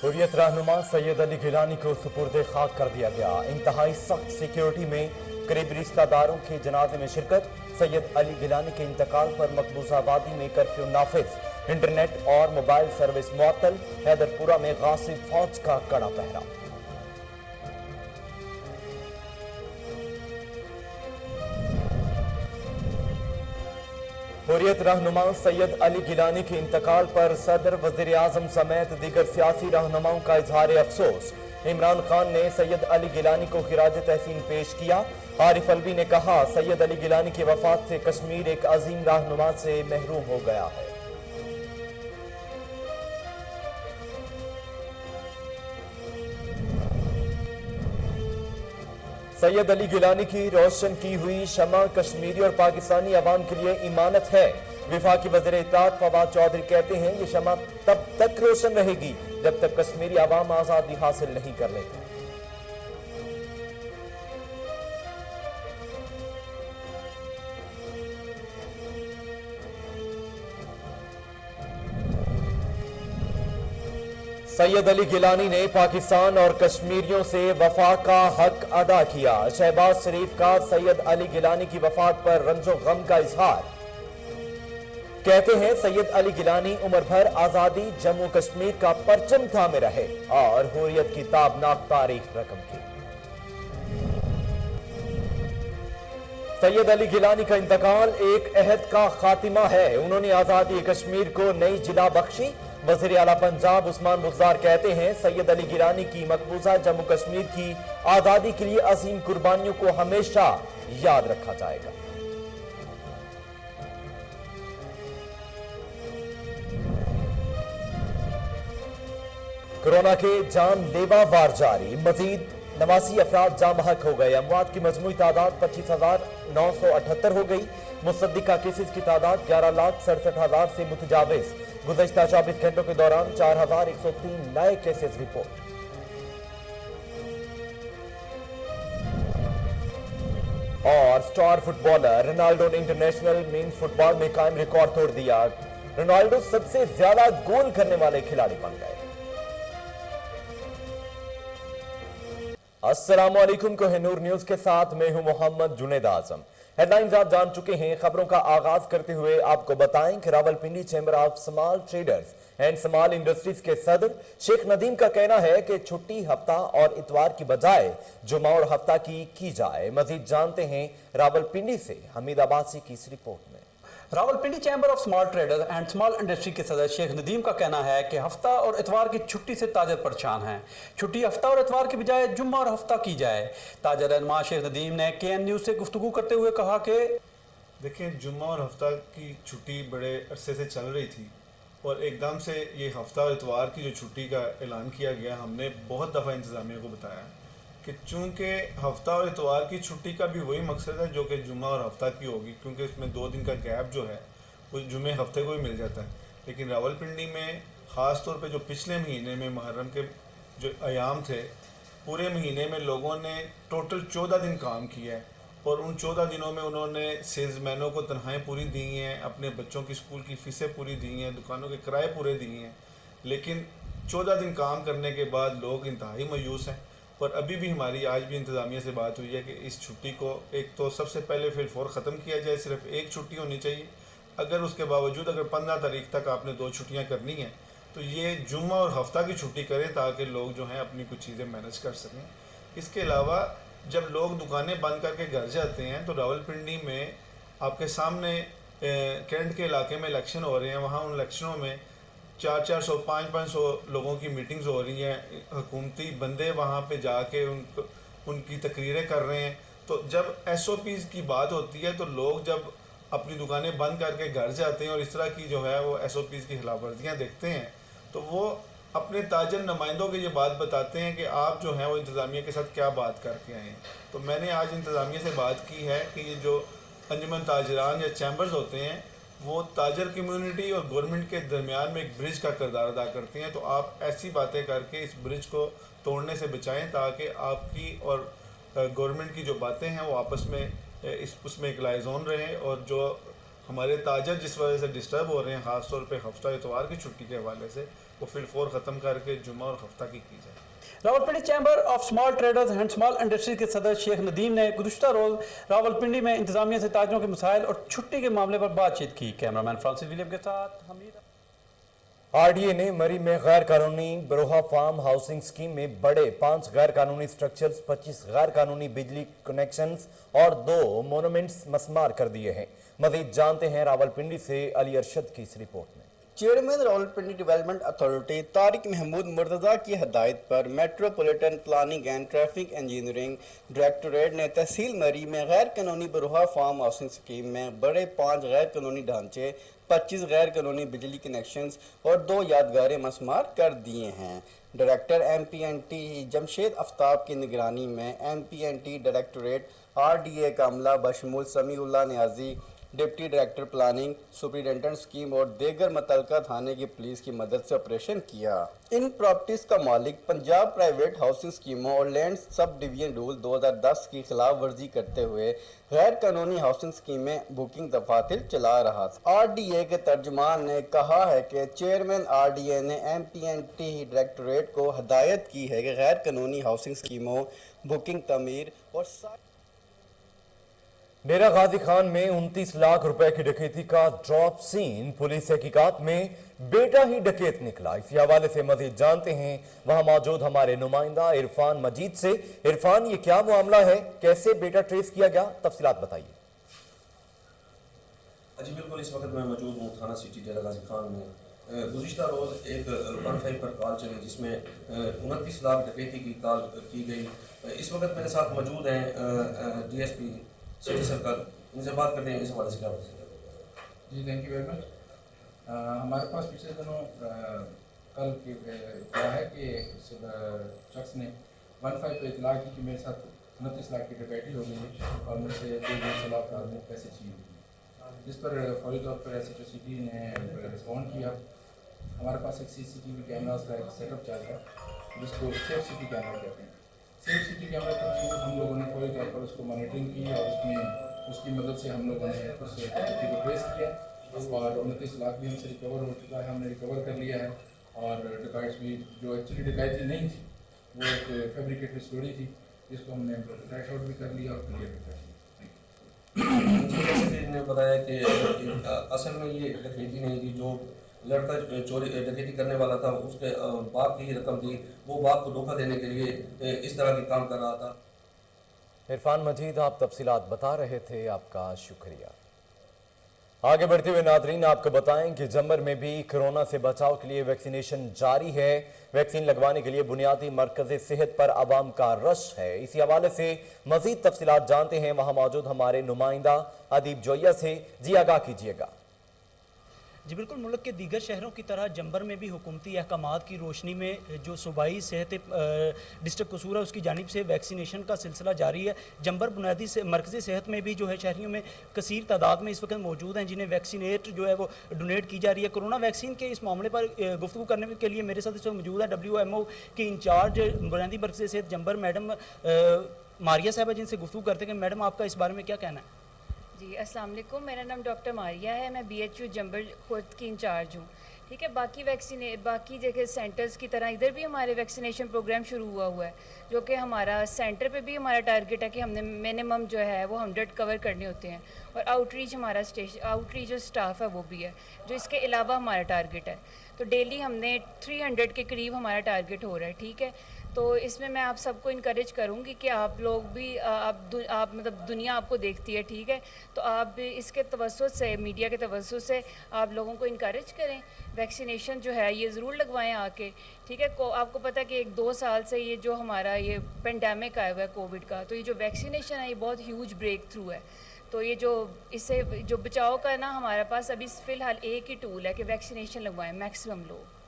हुर्रियत रहनुमा सैयद अली गिलानी को सुपुर्द खाक कर दिया गया। इंतहाई सख्त सिक्योरिटी में करीब रिश्तेदारों के जनाजे में शिरकत। सैयद अली गिलानी के इंतकाल पर मकबूजा आबादी में कर्फ्यू नाफिज। इंटरनेट और मोबाइल सर्विस मुअत्तल। हैदरपुरा में गासिब फौज का कड़ा पहरा। हुर्रियत रहनुमा सैयद अली गिलानी के इंतकाल पर सदर वज़ीर आज़म समेत दीगर सियासी रहनुमाओं का इजहार अफसोस। इमरान खान ने सैयद अली गिलानी को खिराज तहसीन पेश किया। आरिफ अलवी ने कहा, सैयद अली गिलानी की वफात से कश्मीर एक अजीम रहनुमा से महरूम हो गया है। सैयद अली गिलानी की रोशन की हुई शमा कश्मीरी और पाकिस्तानी अवाम के लिए इमानत है। विफाकी वज़ीर इत्तेहाद फवाद चौधरी कहते हैं, ये शमा तब तक रोशन रहेगी जब तक कश्मीरी अवाम आज़ादी हासिल नहीं कर लेते। सैयद अली गिलानी ने पाकिस्तान और कश्मीरियों से वफा का हक अदा किया। शहबाज शरीफ का सैयद अली गिलानी की वफात पर रंजो गम का इजहार। कहते हैं, सैयद अली गिलानी उम्र भर आजादी जम्मू कश्मीर का परचम थामे रहे और हुर्रियत की ताबनाक तारीख रकम की। सैयद अली गिलानी का इंतकाल एक अहद का खातिमा है। उन्होंने आजादी कश्मीर को नई जिला बख्शी। वज़ीर आला पंजाब उस्मान बुज़दार कहते हैं, सैयद अली गिलानी की मकबूजा जम्मू कश्मीर की आजादी के लिए अजीम कुर्बानियों को हमेशा याद रखा जाएगा। कोरोना के जानलेवा वार जारी। मजीद 89 अफराद जाँ बहक हो गए। अमवात की मजमूई तादाद 25,978 हो गई। मुसद्दिका केसेस की तादाद 11,67,000 से मुतजाविज। गुज़श्ता 24 घंटों के दौरान 4,103 नए केसेस रिपोर्ट। और स्टार फुटबॉलर रोनाल्डो ने इंटरनेशनल मेंस फुटबॉल में कायम रिकॉर्ड तोड़ दिया। रोनाल्डो सबसे ज्यादा गोल करने वाले खिलाड़ी बन गए। अस्सलामुअलैकुम, कोहिनूर न्यूज के साथ मैं हूं मोहम्मद जुनेद आजम। हेडलाइंस आप जान चुके हैं। खबरों का आगाज करते हुए आपको बताएं कि Rawalpindi chamber of small traders and small industries के सदर शेख नदीम का कहना है कि छुट्टी हफ्ता और इतवार की बजाय जुमा और हफ्ता की जाए। मजीद जानते हैं रावलपिंडी से हमीद अब्बासी की इस रिपोर्ट में। Rawalpindi chamber of small traders and small industry के सदर शेख नदीम का कहना है कि हफ्ता और इतवार की छुट्टी से ताजर परेशान हैं। छुट्टी हफ्ता और इतवार की बजाय जुम्मा और हफ्ता की जाए। ताजर रहनुमा शेख नदीम ने KN न्यूज़ से गुफ्तगू करते हुए कहा कि देखिए, जुम्मा और हफ्ता की छुट्टी बड़े अरसे से चल रही थी और एकदम से ये हफ्ता और इतवार की जो छुट्टी का ऐलान किया गया, हमने बहुत दफ़ा इंतज़ामिया को बताया कि चूँकि हफ्ता और इतवार की छुट्टी का भी वही मकसद है जो कि जुम्मा और हफ्ता की होगी, क्योंकि इसमें 2 दिन का गैप जो है वो जुमे हफ्ते को भी मिल जाता है। लेकिन रावलपिंडी में ख़ास तौर पे जो पिछले महीने में मुहर्रम के जो अयाम थे, पूरे महीने में लोगों ने टोटल 14 दिन काम किया है और उन 14 दिनों में उन्होंने सेल्समैनों को तनख्वाहें पूरी दी हैं, अपने बच्चों की स्कूल की फ़ीसें पूरी दी हैं, दुकानों के किराए पूरे दिए हैं। लेकिन 14 दिन काम करने के बाद लोग इंतहाई मायूस हैं और अभी भी हमारी आज भी इंतज़ामिया से बात हुई है कि इस छुट्टी को एक तो सबसे पहले फिलफौर ख़त्म किया जाए। सिर्फ एक छुट्टी होनी चाहिए। अगर उसके बावजूद अगर 15 तारीख तक आपने 2 छुट्टियां करनी हैं तो ये जुम्मा और हफ्ता की छुट्टी करें ताकि लोग जो हैं अपनी कुछ चीज़ें मैनेज कर सकें। इसके अलावा जब लोग दुकानें बंद करके घर जाते हैं तो रावलपिंडी में आपके सामने कैंट के इलाके में इलेक्शन हो रहे हैं। वहाँ उन इलेक्शनों में 400-400 500-500 लोगों की मीटिंग्स हो रही हैं। हुकूमती बंदे वहाँ पे जाके उनकी तकरीरें कर रहे हैं। तो जब SOPs की बात होती है तो लोग जब अपनी दुकानें बंद करके घर जाते हैं और इस तरह की जो है वो SOPs की खिलाफ वर्जियाँ देखते हैं तो वो अपने ताजर नुमाइंदों को ये बात बताते हैं कि आप जो हैं वो इंतज़ामिया के साथ क्या बात करके आए हैं। तो मैंने आज इंतज़ामिया से बात की है कि ये जो अंजुमन ताजरान या चैम्बर्स होते हैं वो ताजर कम्युनिटी और गवर्नमेंट के दरमियान में एक ब्रिज का किरदार अदा करते हैं। तो आप ऐसी बातें करके इस ब्रिज को तोड़ने से बचाएं ताकि आपकी और गवर्नमेंट की जो बातें हैं वो आपस में उसमें एक लाइजोन रहे और जो हमारे ताजर जिस वजह से डिस्टर्ब हो रहे हैं ख़ास तौर पे हफ्ता इतवार की छुट्टी के हवाले से, वो फिर 4 ख़त्म करके जुम्मा और हफ्ता की जाए। Rawalpindi chamber of small traders and small industries के सदर शेख नदीम ने गुज़श्ता रोज़ रावलपिंडी में इंतजामिया से ताजरों के मसाइल और छुट्टी के मामले पर बातचीत की। कैमरामैन फ्रांसिस विलियम के साथ हमीद। आरडीए ने मरी में गैर कानूनी बरोहा फार्म हाउसिंग स्कीम में बड़े 5 गैर कानूनी स्ट्रक्चर्स, 25 गैर कानूनी बिजली कनेक्शंस और 2 मोनूमेंट्स मस्मार कर दिए हैं। मजीद जानते हैं रावलपिंडी से अली अरशद की इस रिपोर्ट में। Chairman Rawalpindi development authority Tariq Mahmood Murtaza की हदायत पर metropolitan planning and traffic engineering directorate ने तहसील मरी में गैर कानूनी बरोहा फार्म हाउसिंग स्कीम में बड़े 5 गैर कानूनी ढांचे, 25 गैर कानूनी बिजली कनेक्शंस और 2 यादगारें मस्मार कर दिए हैं। डायरेक्टर MPNT जमशेद आफ्ताब की निगरानी में MPNT डायरेक्टोरेट RDA का अमला बशमूल Samiullah Niazi, deputy director planning, superintendent scheme और दीगर मुतल्लिका थाने की पुलिस की मदद से ऑपरेशन किया। इन प्रॉपर्टीज का मालिक पंजाब प्राइवेट हाउसिंग स्कीमों और लैंड सब डिवीजन रूल 2010 की खिलाफ वर्जी करते हुए गैर कानूनी हाउसिंग स्कीमें बुकिंग दफातर चला रहा था। RDA के तर्जुमान ने कहा है कि चेयरमैन RDA ने MPNT डायरेक्टोरेट को हदायत की है कि गैर कानूनी हाउसिंग स्कीमों, बुकिंग, तमीर और डेरा गाजी खान में 29 लाख रुपए की डकैती का ड्रॉप सीन, पुलिस तहकीकात में बेटा ही डकैत निकला। इसी हवाले से मजीद जानते हैं वहां मौजूद हमारे नुमाइंदा इरफान मजीद से। इरफान, ये क्या मामला है, कैसे बेटा ट्रेस किया गया, तफसीलात बताइए। जी बिल्कुल, इस वक्त मैं मौजूद हूँ थाना सिटी डेरा गाजी खान में। गुज़िश्ता रोज़ एक 15 पर कॉल चली जिसमें 29 लाख डकैती की कॉल की गई। इस वक्त मेरे साथ मौजूद हैं DSP सिटी सर्कल, इनसे बात करते हैं इस हवाले से क्या बताएंगे। जी थैंक यू वेरी मच। हमारे पास पिछले दिनों कल की क्या है कि शख्स ने 15 पे इतला की कि मेरे साथ 29 लाख की डकैती हो गई है और मुझसे 2 लाख ने पैसे चाहिए हुए, जिस पर फौरी तौर पर SHO सिटी ने रिस्पॉन्ड किया। हमारे पास एक CCTV कैमरास का एक सेटअप चल रहा है जिसको सेफ सिटी कैमरा कहते हैं। सेफ सिटी कैमरा के थ्रू हम लोगों ने फौरी तौर पर उसको मॉनिटरिंग की और उसमें उसकी मदद से हम लोगों ने उस डकैती को ट्रेस किया और 29 लाख भी हमसे रिकवर हो चुका है, हमने रिकवर कर लिया है। और डकैत भी जो एक्चुअली डकैती नहीं थी वो एक फैब्रिकेटेड स्टोरी थी जिसको हमने ट्रैश आउट भी कर लिया और क्लियर भी कर लिया। जैसे ने बताया कि असल में ये डकैती नहीं थी, जो लड़का चोरी डकैती करने वाला था उसके बाप की ही रकम थी, वो बाप को धोखा देने के लिए इस तरह के काम कर रहा था। इरफान मजीद, आप तफसीलात बता रहे थे, आपका शुक्रिया। आगे बढ़ते हुए नादरीन आपको बताएं कि जम्बर में भी कोरोना से बचाव के लिए वैक्सीनेशन जारी है। वैक्सीन लगवाने के लिए बुनियादी मरकज़ सेहत पर आवाम का रश है। इसी हवाले से मजीद तफसीलात जानते हैं वहां मौजूद हमारे नुमाइंदा अदीब जोया से। जी आगाह कीजिएगा। जी बिल्कुल, मुल्क के दीगर शहरों की तरह जंबर में भी हुकूमती अहकामात की रोशनी में जो सूबाई सेहत डिस्ट्रिक्ट कसूर है उसकी जानिब से वैक्सीनेशन का सिलसिला जारी है। जंबर बुनियादी से मरकज़ी सेहत में भी जो है शहरियों में कसीर तादाद में इस वक्त मौजूद हैं जिन्हें वैक्सीनेट जो है वो डोनेट की जा रही है। कोरोना वैक्सीन के इस मामले पर गुफ्तगू करने के लिए मेरे साथ इस वक्त मौजूद है WMO के इंचार्ज बुनियादी मरकज़ी सेहत जंबर मैडम मारिया साहबा, जिनसे गुफ्तगू करते हैं। मैडम, आपका इस बारे में क्या कहना है? जी अस्सलाम वालेकुम, मेरा नाम डॉक्टर मारिया है, मैं BHU जंबर खुद की इंचार्ज हूँ। ठीक है, बाकी जगह सेंटर्स की तरह इधर भी हमारे वैक्सीनेशन प्रोग्राम शुरू हुआ है, जो कि हमारा सेंटर पे भी हमारा टारगेट है कि हमने मिनिमम जो है वो 100 कवर करने होते हैं और आउटरीच जो स्टाफ है वो भी है, जो इसके अलावा हमारा टारगेट है। तो डेली हमने 300 के करीब हमारा टारगेट हो रहा है। ठीक है, तो इसमें मैं आप सबको इनकरेज करूँगी कि आप लोग भी आप मतलब दुनिया आपको देखती है, ठीक है, तो आप इसके तवज्जुह से, मीडिया के तवज्जुह से आप लोगों को इनकरेज करें, वैक्सीनेशन जो है ये ज़रूर लगवाएं आके। ठीक है, आपको पता है कि 1-2 साल से ये जो हमारा ये पेंडेमिक आया हुआ है कोविड का, तो ये जो वैक्सीनेशन है ये बहुत ह्यूज ब्रेक थ्रू है। तो ये जो इससे जो बचाव का ना हमारे पास अभी फ़िलहाल एक ही टूल है कि वैक्सीनेशन लगवाएं मैक्सिमम लोग।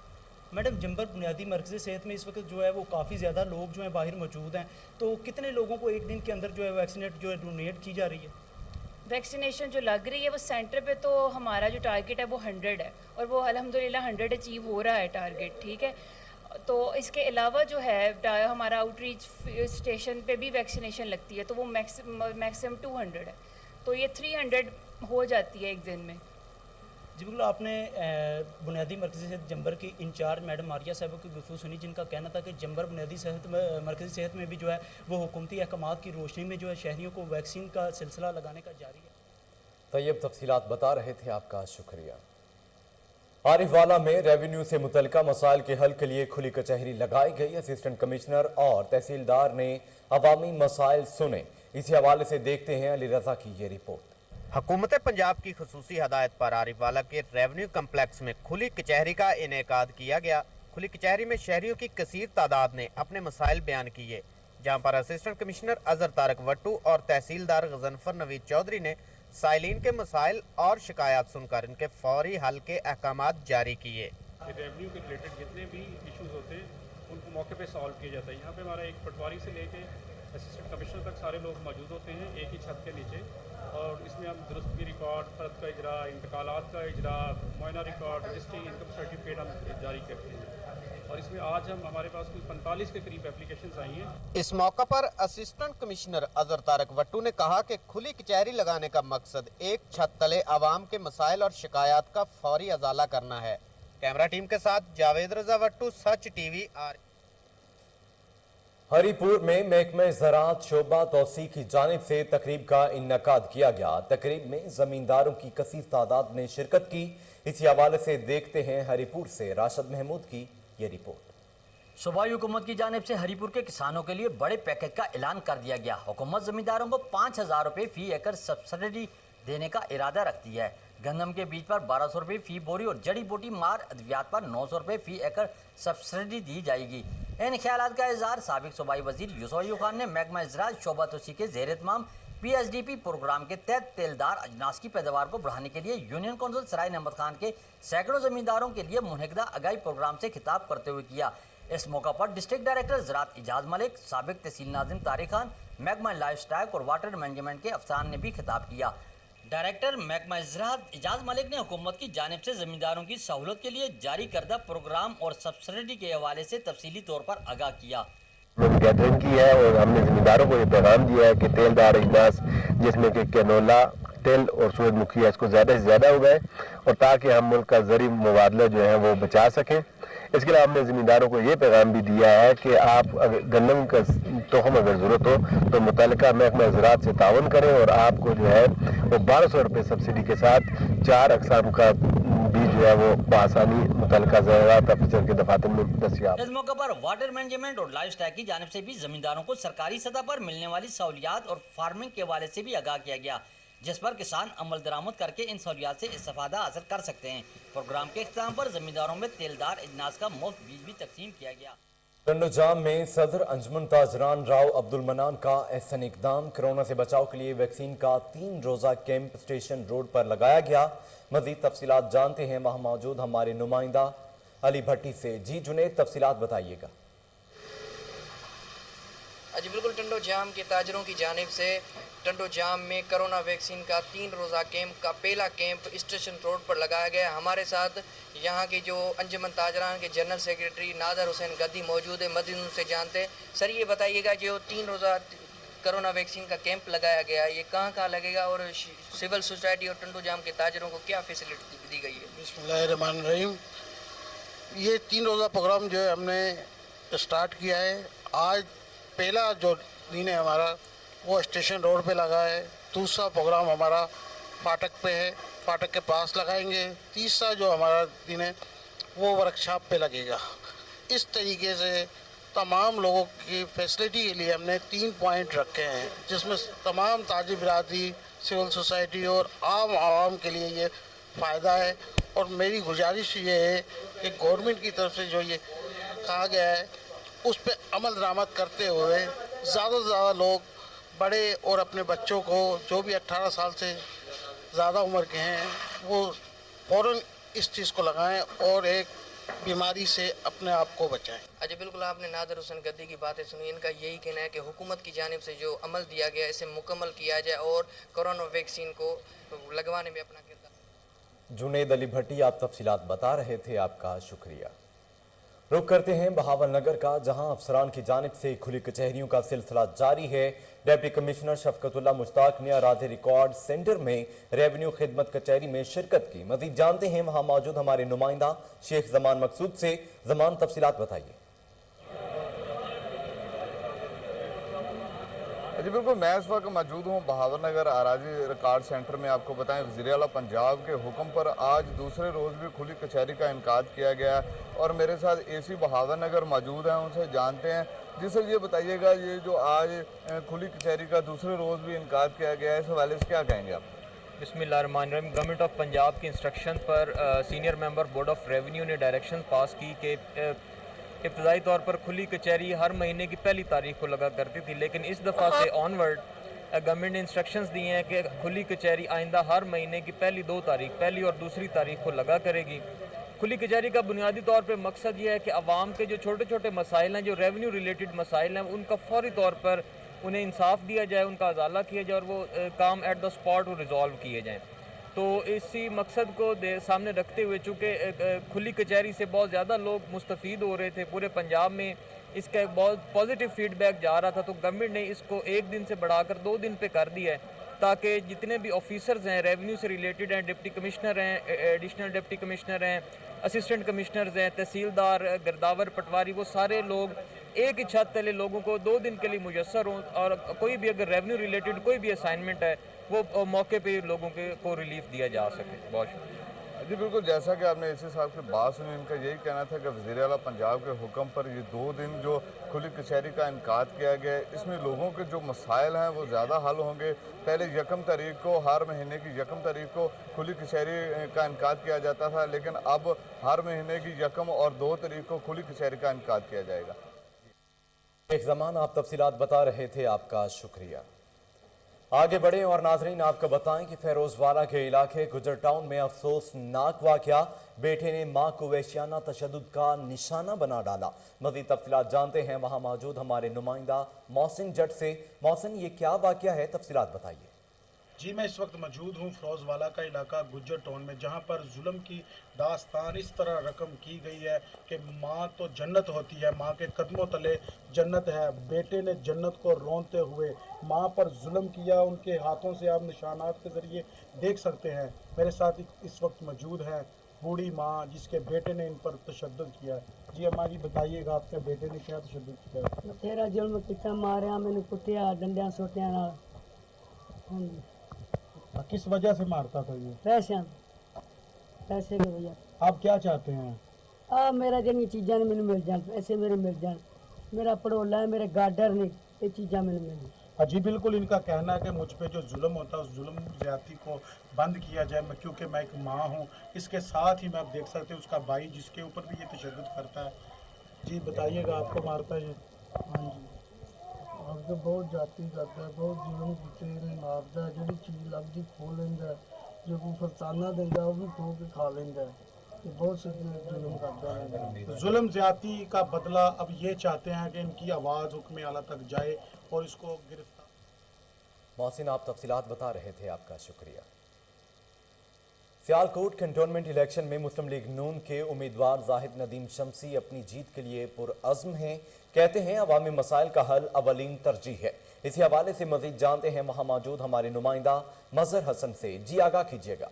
मैडम, जंबर बुनियादी मरकज़ी सेहत में इस वक्त जो है वो काफ़ी ज़्यादा लोग जो हैं बाहर मौजूद हैं, तो कितने लोगों को एक दिन के अंदर जो है वैक्सीनेट जो है डोनेट की जा रही है? वैक्सीनेशन जो लग रही है वो सेंटर पे तो हमारा जो टारगेट है वो 100 है और वो अल्हम्दुलिल्लाह 100 अचीव हो रहा है टारगेट। ठीक है, तो इसके अलावा जो है हमारा आउटरीच स्टेशन पे भी वैक्सीनेशन लगती है, तो वो मैक्सिमम 200 है, तो ये 300 हो जाती है एक दिन में। जी बिल्कुल, आपने बुनियादी मरकज़ी सेहत जंबर की इंचार्ज मैडम मारिया साहब की गुफ्तगू सुनी, जिनका कहना था कि जंबर बुनियादी सेहत में मरकज़ी सेहत में भी जो है वो हुकूमती अहकामात की रोशनी में जो है शहरियों को वैक्सीन का सिलसिला लगाने का जारी है। तैयब तफसीलात बता रहे थे, आपका शुक्रिया। आरिफवाला में रेवेन्यू से मुतल्लिका मसाइल के हल के लिए खुली कचहरी लगाई गई। असिस्टेंट कमिश्नर और तहसीलदार ने अवामी मसाइल सुने। इसी हवाले से देखते हैं अली रजा की ये रिपोर्ट। हुकूमत पंजाब की खुसूसी हदायत पर आरिफवाला के रेवेन्यू कम्प्लेक्स में खुली कचहरी का इनेकाद किया गया। खुली कचहरी में शहरियों की कसीर तादाद ने अपने मसाइल बयान किए, जहाँ पर असिस्टेंट कमिश्नर अजहर तारक वट्टू और तहसीलदार गजनफर नवीद चौधरी ने साइलिन के मसाइल और शिकायत सुनकर इनके फौरी हल के अहकामात जारी किए। रेवेन्यू के रिलेटेड जितने भी इश्यूज होते हैं उनको मौके पे सॉल्व किया जाता है। यहाँ पे हमारा एक पटवारी से लेके असिस्टेंट कमिश्नर तक सारे लोग मौजूद होते हैं एक ही छत के नीचे, और इसमें हम दुरुस्तगी रिकॉर्ड, फर्द का इजरा, इंतकालात का इजरा, मुआयना रिकॉर्ड, रजिस्ट्री, इनकम सर्टिफिकेट हम जारी करते हैं। और इसमें आज हमारे पास कुल 45 के करीब एप्लीकेशंस आई हैं। इस मौका पर असिस्टेंट कमिश्नर अजहर तारक वट्टू ने कहा कि खुली कचहरी लगाने का मकसद एक छत तले आवाम के मसाइल और शिकायत का फौरी अजाला करना है। कैमरा टीम के साथ जावेद रजा वट्टू, सच टीवी। हरिपुर में महकमे ज़राअत शोबा तौसी की जानिब से तकरीब का इन्नेकाद किया गया। तकरीब में जमींदारों की कसीर तादाद ने शिरकत की। इसी हवाले से देखते हैं हरिपुर से राशिद महमूद की ये रिपोर्ट। सूबाई हुकूमत की जानिब से हरिपुर के किसानों के लिए बड़े पैकेज का ऐलान कर दिया गया। हुकूमत जमींदारों को 5,000 रुपये फी एकड़ सब्सिडी देने का इरादा रखती है। गंदम के बीज पर 1200 रुपये फी बोरी और जड़ी बूटी मार अद्वियात पर 900 रुपये फी एकड़ सब्सिडी दी जाएगी। इन ख्यालात का इजहार साबिक सूबाई वजीर यूसुफ अय्यूब खान ने महकमा ज़राअत शोबा तोसी के ज़ेर इत्माम PSDP प्रोग्राम के तहत तेलदार अजनास की पैदावार को बढ़ाने के लिए यूनियन कौंसिल सराय नहमद खान के सैकड़ों जमींदारों के लिए मुनहकिदा आगाही प्रोग्राम से खिताब करते हुए किया। इस मौका पर डिस्ट्रिक्ट डायरेक्टर ज़राअत इजाज़ मलिक, साबिक तहसील नाज़िम तारिक खान, महकमा लाइफ स्टाइक और वाटर मैनेजमेंट के अफसरान ने भी खिताब किया। डायरेक्टर महकमा ज़राअत इजाज़ मलिक ने हुकूमत की जानिब से ज़मींदारों की सहूलत के लिए जारी करदा प्रोग्राम और सब्सिडी के हवाले से तफसीली तौर पर आगाह किया। गैदरिंग की है और हमने ज़मींदारों को ये पैगाम दिया है कि तेलदार अजनास जिसमें कि कैनोला, तिल और सूरजमुखी है, इसको ज़्यादा से ज़्यादा उगाएं और ताकि हम मुल्क का ज़री मुबादला जो है वो बचा सकें। इसके अलावा हमने ज़मींदारों को ये पैगाम भी दिया है कि आप अगर गंदम का तोहम अगर ज़रूरत हो तो मुतल्लिका महकमा ज़राअत से तावन करें और आपको जो है वो 1200 रुपये सब्सिडी के साथ 4 अक़साम का बीज जो है वो बआसानी मुतल्लिका ज़राअत अफसर के दफातर में दस्तियाब। इस मौके पर वाटर मैनेजमेंट और लाइफ स्टाइक की जानिब से भी जमींदारों को सरकारी सतह पर मिलने वाली सहूलियात और फार्मिंग के हवाले से भी आगाह किया गया, जिस पर किसान अमल दरामद करके इन सहूलियात से इस्तेफादा हासिल कर सकते हैं। प्रोग्राम के इख्तिताम पर जमींदारों में तेलदार अजनास का मुफ्त बीज भी तकसीम किया गया। टंडोजाम में सदर अंजुमन ताजरान राव अब्दुल मनान का एहसन इकदाम। कोरोना से बचाव के लिए वैक्सीन का 3 रोज़ा कैंप स्टेशन रोड पर लगाया गया। मज़ीद तफसीलात जानते हैं वहाँ मौजूद हमारे नुमाइंदा अली भट्टी से। जी जुनेद, तफसीलात बताइएगा। जी बिल्कुल, टंडोजाम के ताजरों की जानिब से टंडोजाम में कोरोना वैक्सीन का 3 रोज़ा कैंप का पहला कैंप स्टेशन रोड पर लगाया गया। हमारे साथ यहाँ के जो अंजुमन ताजरान के जनरल सेक्रेटरी नादर हुसैन गद्दी मौजूद है। मज़ीद उनसे जानते हैं। सर, ये बताइएगा जो 3 रोज़ा कोरोना वैक्सीन का कैंप लगाया गया, ये कहाँ लगेगा और सिविल सोसाइटी और टंडोजाम के ताजरों को क्या फैसिलिटी दी गई है? बिस्मिल्लाहिर्रहमानिर्रहीम। ये 3 रोज़ा प्रोग्राम जो है हमने स्टार्ट किया है। आज पहला जो दिन है हमारा वो स्टेशन रोड पे लगा है। दूसरा प्रोग्राम हमारा फाटक पे है, फाटक के पास लगाएंगे। तीसरा जो हमारा दिन है वो वर्कशॉप पे लगेगा। इस तरीके से तमाम लोगों की फैसिलिटी के लिए हमने 3 पॉइंट रखे हैं, जिसमें तमाम ताजी बिरादरी, सिविल सोसाइटी और आम आवाम के लिए ये फ़ायदा है। और मेरी गुजारिश ये है कि गवर्नमेंट की तरफ से जो ये कहा गया है उस पर अमल दरामद करते हुए ज़्यादा से ज़्यादा लोग बड़े और अपने बच्चों को जो भी 18 साल से ज़्यादा उम्र के हैं वो फ़ौरन इस चीज़ को लगाएं और एक बीमारी से अपने आप को बचाएं। अच्छा, बिल्कुल आपने नादर हुसैन गद्दी की बातें सुनी। इनका यही कहना है कि हुकूमत की जानिब से जो अमल दिया गया इसे मुकम्मल किया जाए और कोरोना वैक्सीन को लगवाने में अपना किरदार। जुनेद अली भट्टी, आप तफसीलात बता रहे थे, आपका शुक्रिया। रुख करते हैं बहावलनगर का, जहां अफसरान की जानिब से खुली कचहरियों का सिलसिला जारी है। डिप्टी कमिश्नर शफकतुल्लाह मुश्ताक ने अराधी रिकॉर्ड सेंटर में रेवेन्यू खिदमत कचहरी में शिरकत की। मजीद जानते हैं वहां मौजूद हमारे नुमाइंदा शेख जमान मकसूद से। जमान, तफसीलात बताइए। जी बिल्कुल, मैं इस वक्त मौजूद हूँ बहावलनगर अराजी रिकॉर्ड सेंटर में। आपको बताएं, वज़ीर आला पंजाब के हुक्म पर आज दूसरे रोज़ भी खुली कचहरी का इनकाद किया गया है और मेरे साथ एसी बहावलनगर मौजूद हैं, उनसे जानते हैं। जी सर, ये बताइएगा, ये जो आज खुली कचहरी का दूसरे रोज़ भी इनकाद किया गया है, इस हवाले से क्या कहेंगे आप? बिस्मिल्लाहिर्रहमानिर्रहीम। गवर्नमेंट ऑफ पंजाब के इंस्ट्रक्शन पर senior member board of revenue ने डायरेक्शन पास की कि इब्तदाई तौर पर खुली कचहरी हर महीने की पहली तारीख को लगा करती थी, लेकिन इस दफ़ा से ऑनवर्ड गवर्नमेंट ने इंस्ट्रक्शंस दिए हैं कि खुली कचहरी आइंदा हर महीने की पहली और दूसरी तारीख को लगा करेगी। खुली कचहरी का बुनियादी तौर पर मकसद ये है कि आवाम के जो छोटे छोटे मसाइल हैं, जो रेवेन्यू रिलेटेड मसाइल हैं, उनका फौरी तौर पर उन्हें इंसाफ दिया जाए, उनका अजाला किया जाए और वो काम एट द स्पॉट वो रिजॉल्व किए जाएँ। तो इसी मकसद को सामने रखते हुए, चूँकि खुली कचहरी से बहुत ज़्यादा लोग मुस्तफ़ीद हो रहे थे, पूरे पंजाब में इसका एक बहुत पॉजिटिव फीडबैक जा रहा था, तो गवर्नमेंट ने इसको एक दिन से बढ़ाकर 2 दिन पे कर दिया है, ताकि जितने भी ऑफिसर्स हैं रेवेन्यू से रिलेटेड हैं, डिप्टी कमिश्नर हैं, एडिशनल डिप्टी कमिश्नर हैं, असिस्टेंट कमिश्नर्स हैं, तहसीलदार, गिरदावर, पटवारी, वो सारे लोग एक ही छत तले लोगों को 2 दिन के लिए मुयस्सर हों और कोई भी अगर रेवेन्यू रिलेटेड कोई भी असाइनमेंट है वो मौके पे लोगों को रिलीफ दिया जा सके। बहुत शुक्रिया। जी बिल्कुल, जैसा कि आपने इसी साहब की बात सुनी, इनका यही कहना था कि वज़ीर आला पंजाब के हुक्म पर ये 2 दिन जो खुली कचहरी का इनकाद किया गया है, इसमें लोगों के जो मसाइल हैं वो ज़्यादा हल होंगे। पहले 1 तारीख को, हर महीने की 1 तारीख को खुली कचहरी का इनकाद किया जाता था, लेकिन अब हर महीने की 1 और 2 तारीख को खुली कचहरी का इनकाद किया जाएगा। एक ज़मान, आप तफसीलात बता रहे थे, आपका शुक्रिया। आगे बढ़ें और नाजरीन आपको बताएं कि फेरोजवाला के इलाके गुजर टाउन में अफसोसनाक वाकया, बेटे ने मां को वहशियाना तशद्दुद का निशाना बना डाला। मज़ीद तफसीलात जानते हैं वहां मौजूद हमारे नुमाइंदा मोहसिन जट से। मोहसिन, ये क्या वाकया है, तफसीलात बताइए। जी, मैं इस वक्त मौजूद हूँ फिरोजवाला का इलाका गुज्जर टाउन में, जहाँ पर जुल्म की दास्तान इस तरह रकम की गई है कि माँ तो जन्नत होती है, माँ के कदमों तले जन्नत है। बेटे ने जन्नत को रोनते हुए माँ पर जुल्म किया, उनके हाथों से आप निशानात के ज़रिए देख सकते हैं। मेरे साथ इस वक्त मौजूद है बूढ़ी माँ, जिसके बेटे ने इन पर तशद्दुद किया है। जी अम्मा जी, बताइएगा आपके बेटे ने क्या तशद्दुद किया? तेरा जुल्म कितना मारिया, मैंने कुटिया, डंडिया सोटिया ना। किस वजह से मारता था ये? पैसे की वजह। आप क्या चाहते हैं? मेरा जनी चीज़ा ने मैंने मिल जान, पैसे मेरे मिल जान, मेरा पड़ोला है, मेरे गार्डर ने, ये चीज़ा मैंने मिल। जी बिल्कुल, इनका कहना है कि मुझ पे जो जुल्म होता है उस जुल्म ज़्यादती को बंद किया जाए, क्योंकि मैं एक माँ हूँ। इसके साथ ही मैं, आप देख सकते हैं, उसका भाई जिसके ऊपर भी ये तशद्दुद करता है। जी बताइएगा, आपको मारता है ये? हाँ जी, अब तो बहुत जाती करता है, बहुत जुल्म करते मारता है, जी चीज़ लगती खो लेंदा, जो कोई फरसाना देंदा वो भी खो के खा लेंदा, बहुत से जुल्म करता है। जुल्म ज़्यादती का बदला अब ये चाहते हैं कि इनकी आवाज़ हुक्म आला तक जाए और इसको गिरफ्तार। मोहसिन, आप तफसीलात बता रहे थे, आपका शुक्रिया। सियालकोट कंटोनमेंट इलेक्शन में मुस्लिम लीग नून के उम्मीदवार जाहिद नदीम शमसी अपनी जीत के लिए पुरअज़्म हैं। कहते हैं अवामी मसाइल का हल अवलीन तरजीह है। इसी हवाले से मजीद जानते हैं वहाँ मौजूद हमारे नुमाइंदा मजहर हसन से। जी आगाह कीजिएगा।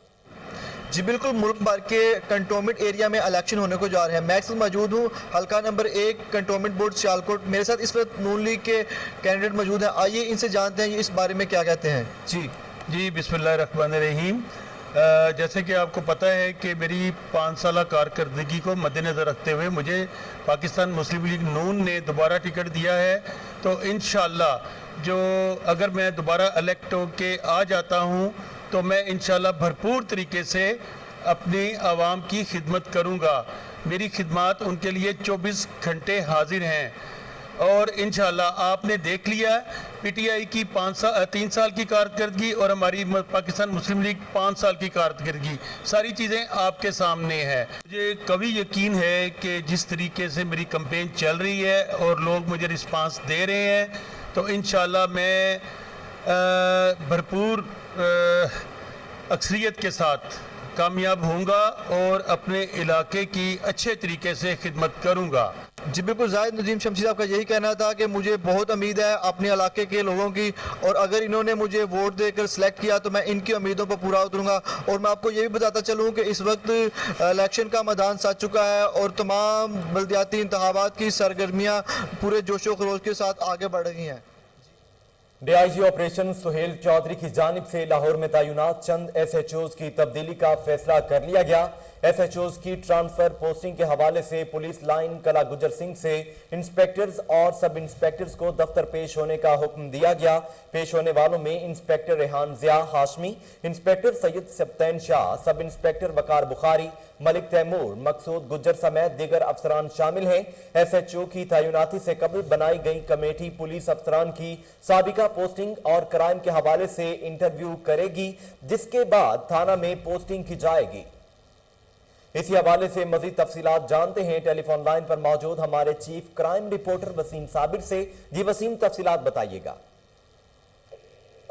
जी बिल्कुल, मुल्क भर के कंटोनमेंट एरिया में इलेक्शन होने को जा रहे हैं। मैं इस मौजूद हूँ हल्का नंबर 1 कंटोनमेंट बोर्ड सियालकोट। मेरे साथ इस वक्त नून लीग के कैंडिडेट मौजूद हैं। आइए इनसे जानते हैं इस बारे में क्या कहते हैं। जी बिस्मिल्लाहिर्रहमानिर्रहीम। जैसे कि आपको पता है कि मेरी 5 साल कारकर्दगी को मद्देनज़र रखते हुए मुझे पाकिस्तान मुस्लिम लीग नून ने दोबारा टिकट दिया है। तो इंशाअल्लाह जो अगर मैं दोबारा इलेक्ट होके आ जाता हूँ तो मैं इंशाअल्लाह भरपूर तरीके से अपनी आवाम की खिदमत करूँगा। मेरी खिदमत उनके लिए 24 घंटे हाजिर हैं और इंशाअल्लाह आपने देख लिया पीटीआई की 3 साल की कारकर्दगी और हमारी पाकिस्तान मुस्लिम लीग 5 साल की कारकर्दगी, सारी चीज़ें आपके सामने है। मुझे कभी यकीन है कि जिस तरीके से मेरी कैंपेन चल रही है और लोग मुझे रिस्पांस दे रहे हैं, तो इंशाअल्लाह मैं भरपूर अक्सरियत के साथ कामयाब होऊंगा और अपने इलाके की अच्छे तरीके से खिदमत करूंगा। जी बिल्कुल, जाहिद नदीम शमसी साहब का यही कहना था कि मुझे बहुत उम्मीद है अपने इलाके के लोगों की, और अगर इन्होंने मुझे वोट देकर सिलेक्ट किया तो मैं इनकी उम्मीदों पर पूरा उतरूंगा। और मैं आपको ये भी बताता चलूँ कि इस वक्त इलेक्शन का मैदान सज चुका है और तमाम बल्दियाती इंतखाबात की सरगर्मियाँ पूरे जोशो खरोश के साथ आगे बढ़ रही हैं। डीआईजी ऑपरेशन सुहेल चौधरी की जानिब से लाहौर में तैनात चंद एसएचओज की तब्दीली का फैसला कर लिया गया। एसएचओज की ट्रांसफर पोस्टिंग के हवाले से पुलिस लाइन कला गुजर सिंह से इंस्पेक्टर्स और सब इंस्पेक्टर्स को दफ्तर पेश होने का हुक्म दिया गया। पेश होने वालों में inspector Rehan Zia Hashmi, inspector Syed Sibtain Shah, sub inspector Waqar Bukhari, Malik Taimur, Maqsood Gujjar समेत दीगर अफसरान शामिल हैं। एसएचओ की तैनाती से कबल बनाई गई कमेटी पुलिस अफसरान की साबिका पोस्टिंग और क्राइम के हवाले से इंटरव्यू करेगी, जिसके बाद थाना में पोस्टिंग की जाएगी। इसी हवाले से मजीद तफसीलात जानते हैं टेलीफोन लाइन पर मौजूद हमारे chief crime reporter Waseem Sabir से। जी वसीम, तफसीलात बताइएगा।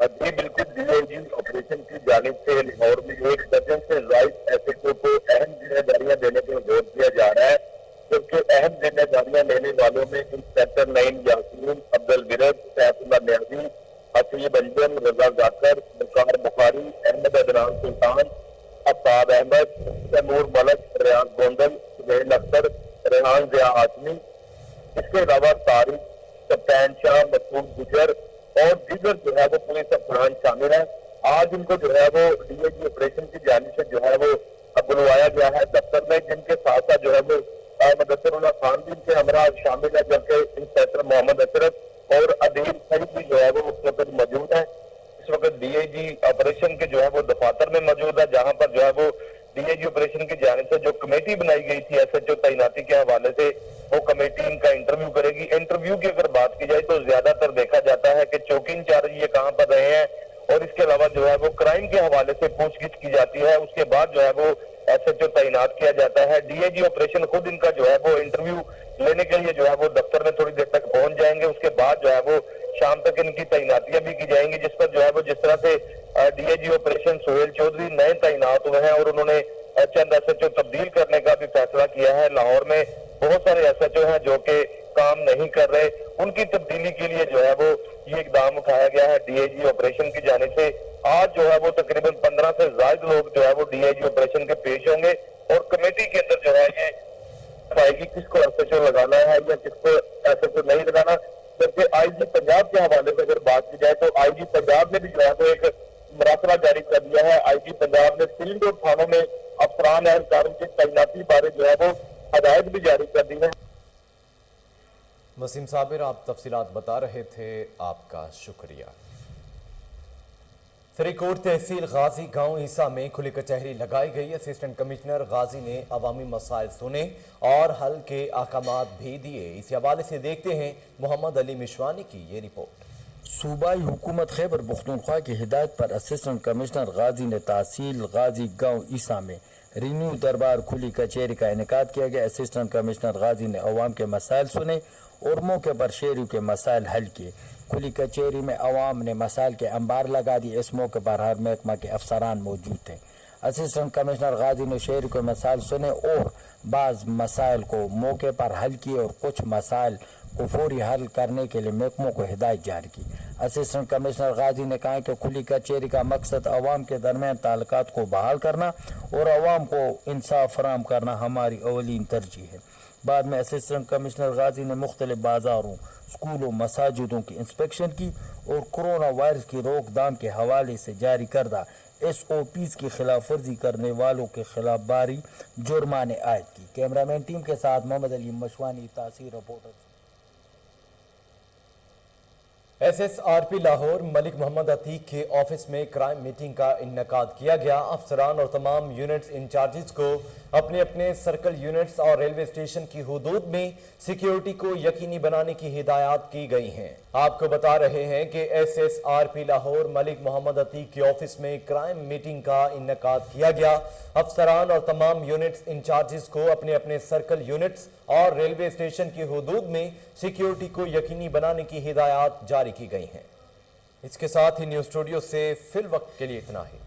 जी बिल्कुल, डीआईजी ऑपरेशन की जानिब से लाहौर में एक दर्जन से ज्यादा एसएचओ को अहम जिम्मेदारियां देने पर जोर दिया जा रहा है, जबकि अहम जिम्मेदारियां लेने वालों में इंस्पेक्टर नईम यासीन, अब्दुल बिरद, सैफुल्लाह न्याजी, हसीब अंजम, रजा जाकर, वकार बुखारी, अहमद अदनान सुल्तान, अफ्ताब अहमद, तैमूर मलक, रियाज गोंदल, सुहेल अख्तर, रेहान जिया हाशमी, इसके अलावा तारिक, सब्तैन शाह, मकसूद गुजर और दीगर जो है वो पुलिस अफसरान शामिल है। आज इनको जो है वो डीआईजी ऑपरेशन की जानिब से जो है वो बुलवाया गया है दफ्तर में, जिनके साथ साथ जो है वो मुदस्सिरुल्लाह खान भी इनके हमरा शामिल है, जबकि इंस्पेक्टर मोहम्मद अशरफ और अदील सईद भी जो है वो उस वक्त मौजूद है। इस वक्त डीआईजी ऑपरेशन के जो है वो दफातर में मौजूद है, जहां पर जो है वो डीआईजी ऑपरेशन की जानिब से जो कमेटी बनाई गई थी एसएचओ तैनाती के हवाले से, वो कमेटी इनका इंटरव्यू करेगी। इंटरव्यू की अगर बात की जाए तो ज्यादातर देखा जाता है कि चौकी इंचार्ज ये कहां पर रहे हैं, और इसके अलावा जो है वो क्राइम के हवाले से पूछगिछ की जाती है। उसके बाद जो है वो एसएचओ तैनात किया जाता है। डीआईजी ऑपरेशन खुद इनका जो है वो इंटरव्यू लेने के लिए जो है वो दफ्तर में थोड़ी देर तक पहुंच जाएंगे। उसके बाद जो है वो शाम तक इनकी तैनातियां भी की जाएंगी, जिस पर जो है वो जिस तरह से डीआईजी ऑपरेशन सुहेल चौधरी नए तैनात हुए हैं और उन्होंने चंद एसएचओ तब्दील करने का भी फैसला किया है। लाहौर में बहुत सारे एसएचओ हैं जो कि काम नहीं कर रहे, उनकी तब्दीली के लिए जो है वो ये इकदाम उठाया गया है डीआईजी ऑपरेशन की जानिब से। आज जो है वो तकरीबन 15 से ज्यादा लोग जो है वो डीआईजी ऑपरेशन के पेश होंगे, और कमेटी के अंदर जो है ये पाएगी किसको एसएचओ लगाना है या किसको एसएचओ नहीं लगाना। जबकि आईजी पंजाब के हवाले से अगर बात की जाए तो आईजी पंजाब ने भी जो है वो एक मरासला जारी कर दिया है। आईजी पंजाब ने फील्ड और थानों में अफसरान एहलकारों की तैनाती बारे जो है वो हदायत भी जारी कर दी है। वसीम साबिर, आप तफसीलात बता रहे थे, आपका शुक्रिया। फरीकोट तहसील गाजी गांव ईसा में खुली कचहरी लगाई गई। असिस्टेंट कमिश्नर गाजी ने अवामी मसाइल सुने और हल के अहकामात भी दिए। इसी हवाले से देखते हैं मोहम्मद अली मिशवानी की ये रिपोर्ट। सूबाई हुकूमत खैबर पख्तूनख्वा की हिदायत पर असिस्टेंट कमिश्नर गाजी ने तहसील गाजी गांव ईसा में रिन्यू दरबार खुली कचहरी का इनेकाद किया गया। असिस्टेंट कमिश्नर गाजी ने अवाम के मसाइल सुने और मौके पर शहरियों के मसाइल हल किए। खुली कचहरी में अवाम ने मसाइल के अंबार लगा दिए। इस मौके पर हर महकमा के अफसरान मौजूद थे। असिस्टेंट कमिश्नर गाजी ने शहरी के मसाइल सुने और बाज़ मसाइल को मौके पर हल किए और कुछ मसाइल को फौरी हल करने के लिए महकमों को हिदायत जारी की। असिस्टेंट कमिश्नर गाजी ने कहा कि खुली कचहरी का मकसद अवाम के दरमियान ताल्लुकात को बहाल करना और अवाम को इंसाफ फराहम करना हमारी अवलीन तरजीह है। बाद में असिस्टेंट कमिश्नर गाजी ने मुख्तलिफ बाज़ारों, स्कूलों, मसाजिदों की इंस्पेक्शन की और कोरोना वायरस की रोकथाम के हवाले से जारी करदा SOPs की खिलाफ वर्जी करने वालों के खिलाफ भारी जुर्माने आयद की। कैमरामैन टीम के साथ मोहम्मद अली मशवानी, तासीर रिपोर्टर। SSRP लाहौर मलिक मोहम्मद अतीक के ऑफिस में क्राइम मीटिंग का इन्नेकाद किया गया। अफसरान और तमाम यूनिट्स इंचार्जेस को अपने अपने सर्कल यूनिट्स और रेलवे स्टेशन की हुदूद में सिक्योरिटी को यकीनी बनाने की हिदायत की गई हैं। आपको बता रहे हैं कि SSRP लाहौर मलिक मोहम्मद अतीक के ऑफिस में क्राइम मीटिंग का इन्नेकाद किया गया। अफसरान और तमाम यूनिट्स इंचार्जेस को अपने अपने सर्कल यूनिट्स और रेलवे स्टेशन की हुदूद में सिक्योरिटी को यकीनी बनाने की हिदायत जारी की गई हैं। इसके साथ ही न्यूज़ स्टूडियो से फिल वक्त के लिए इतना ही।